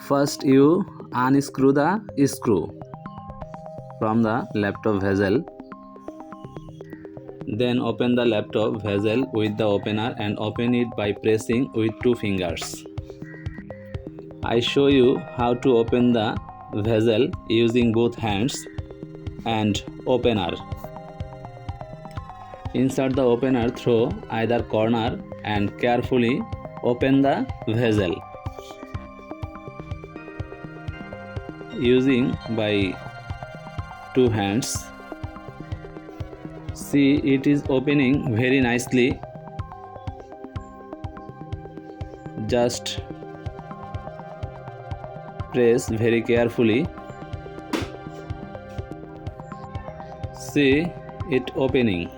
First you unscrew the screw from the laptop bezel. Then open the laptop bezel with the opener and open it by pressing with 2 fingers. I show you how to open the bezel using both hands and opener. Insert the opener through either corner and carefully open the bezel. Using by 2 hands. See, it is opening very nicely. Just press very carefully. See it opening.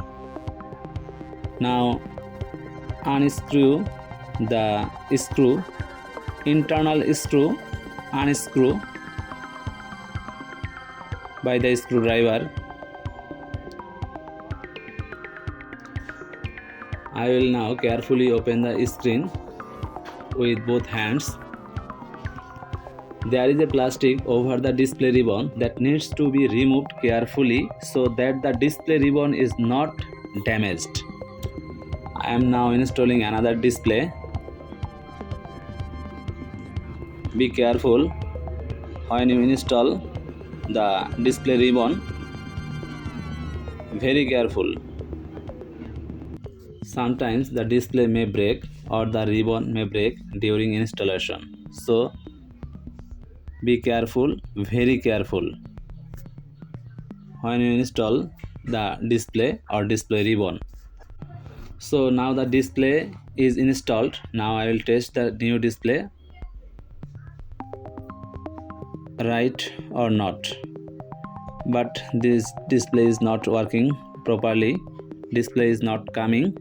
Now unscrew the screw, internal screw, unscrew by the screwdriver. I will now carefully open the screen with both hands. There is a plastic over the display ribbon that needs to be removed carefully so that the display ribbon is not damaged. I am now installing another display. Be careful when you install the display ribbon. Very careful. Sometimes the display may break or the ribbon may break during installation. So be careful, very careful when you install the display or display ribbon. So now the display is installed. Now I will test the new display, right or not. But this display is not working properly. Display is not coming.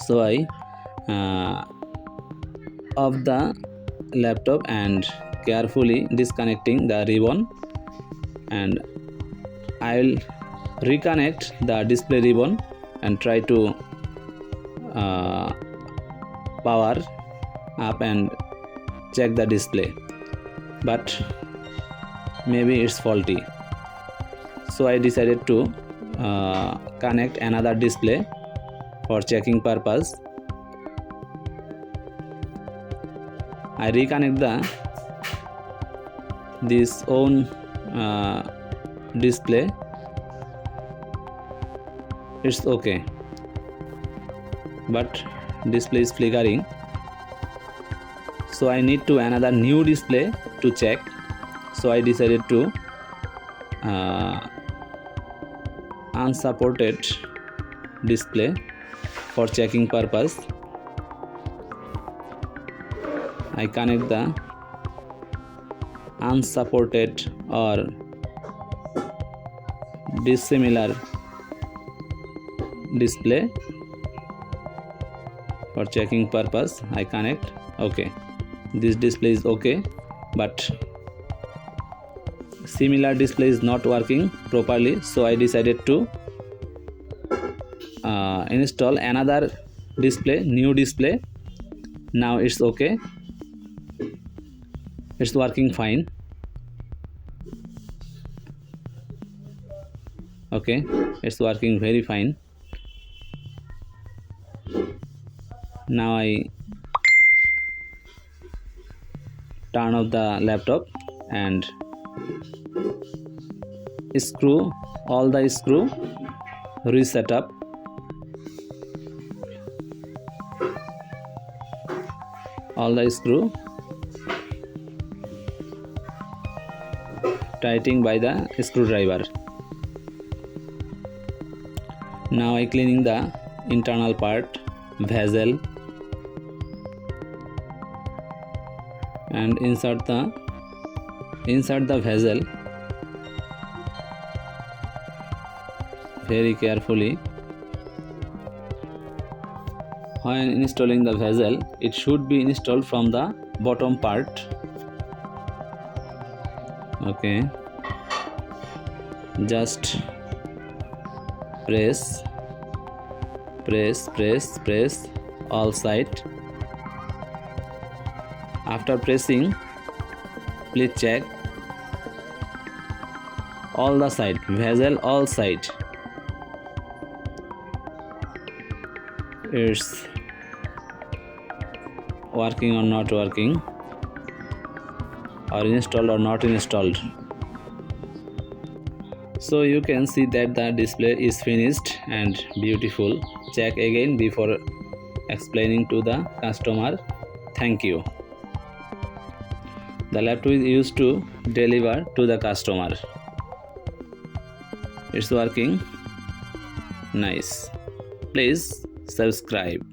So I off the laptop and carefully disconnecting the ribbon, and I will reconnect the display ribbon and try to power up and check the display, but maybe it's faulty. So I decided to connect another display for checking purpose. I reconnect this own display. It's okay, but display is flickering. So I need to another new display to check. So I decided to unsupported display for checking purpose. I connect the unsupported or dissimilar display for checking purpose. I connect. Okay, this display is okay, but similar display is not working properly. So I decided to install another display, new display. Now it's okay, it's working fine. Okay, it's working very fine. Now I turn off the laptop and screw all the screw, reset up. All the screw tightening by the screwdriver. Now I cleaning the internal part, bezel, and insert the bezel very carefully. When installing the bezel, it should be installed from the bottom part. Okay, just press all side After pressing, please check all the side, vessel all side. It's working or not working, or installed or not installed. So you can see that the display is finished and beautiful. Check again before explaining to the customer. Thank you. The laptop is used to deliver to the customer. It's working. Nice. Please subscribe.